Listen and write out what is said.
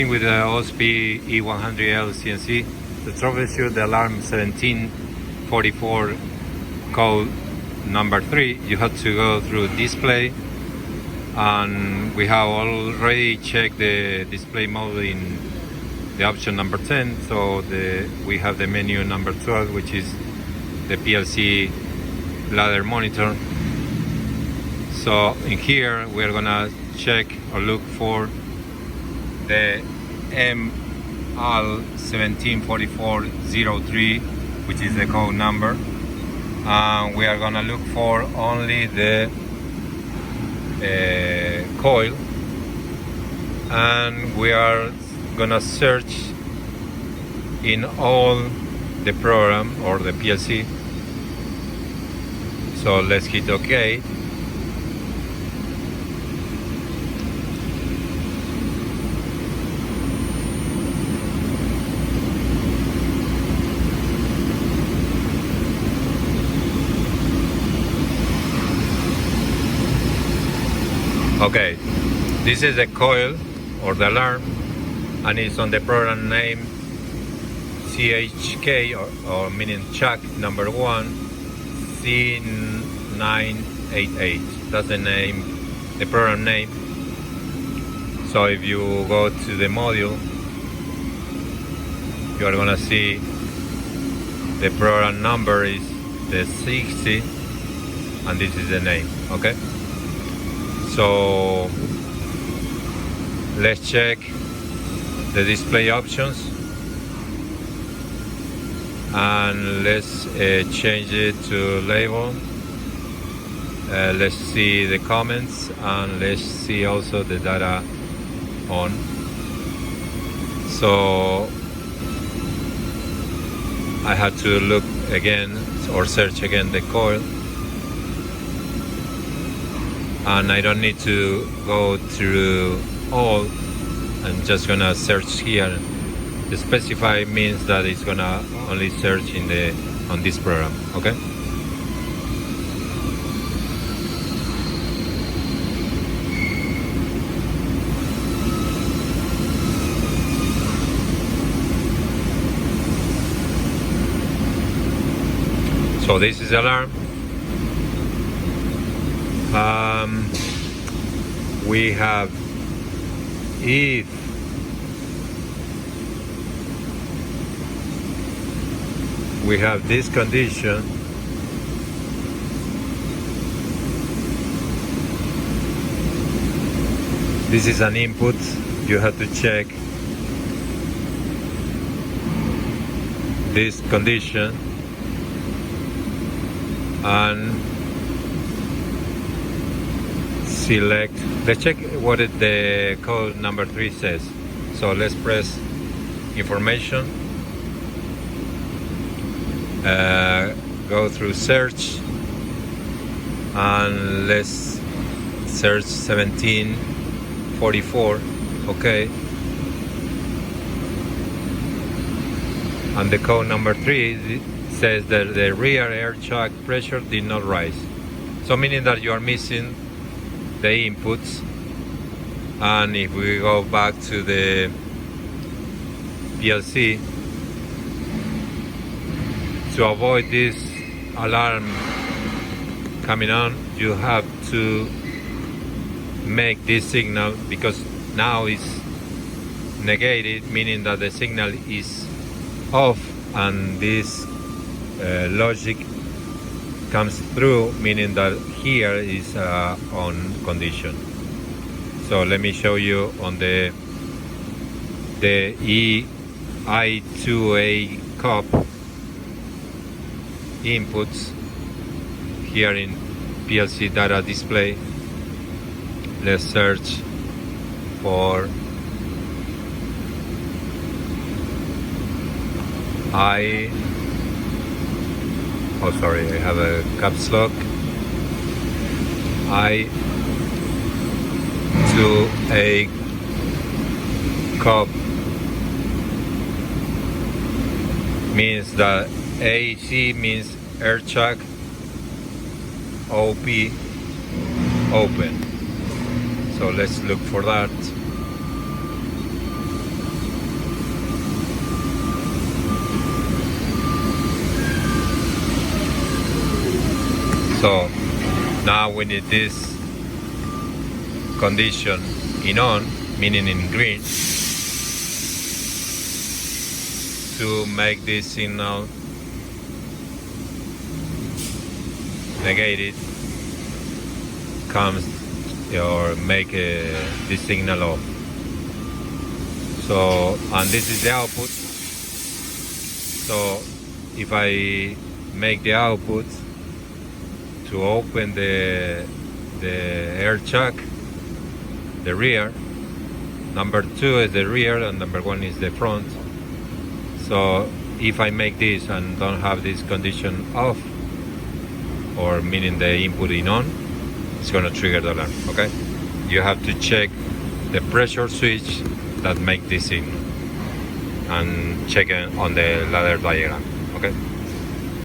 With the OSP-E100L CNC to troubleshoot the alarm 1744 code number 3, you have to go through display, and we have already checked the display mode in the option number 10. So we have the menu number 12, which is the PLC ladder monitor. So in here we're gonna check or look for the AL174403, which is the code number. We are gonna look for only the coil, and we are gonna search in all the program or the PLC. So let's hit OK. Okay, this is the coil or the alarm, and it's on the program name CHK or meaning chuck number 1 C988. That's the name, the program name. So if you go to the module, you are gonna see the program number is the 60, and this is the name. Okay. So let's check the display options, and let's change it to label. Let's see the comments, and let's see also the data on. So I had to look again or search again the coil, and I don't need to go through all. I'm just gonna search here. The specify means that it's gonna only search on this program. Okay. So this is the alarm. We have, if we have this condition, this is an input. You have to check this condition, and select. Let's check what the code number 3 says. So let's press information, go through search, and let's search 1744. Okay, and the code number 3 says that the rear air chuck pressure did not rise, so meaning that you are missing the inputs. And if we go back to the PLC, to avoid this alarm coming on, you have to make this signal, because now it's negated, meaning that the signal is off, and this logic comes through, meaning that here is on condition. So let me show you on the I2A cup inputs here in PLC data display. Let's search for I have a caps lock. I2A cup means that AC means air chuck, OP open. So let's look for that. So now we need this condition in on, meaning in green, to make this signal negated, comes or make this signal off. So, and this is the output. So if I make the output to open the air chuck, the rear, number 2 is the rear and number 1 is the front. So if I make this and don't have this condition off, or meaning the input in on, it's going to trigger the alarm. Okay, you have to check the pressure switch that make this signal and check it on the ladder diagram. Okay.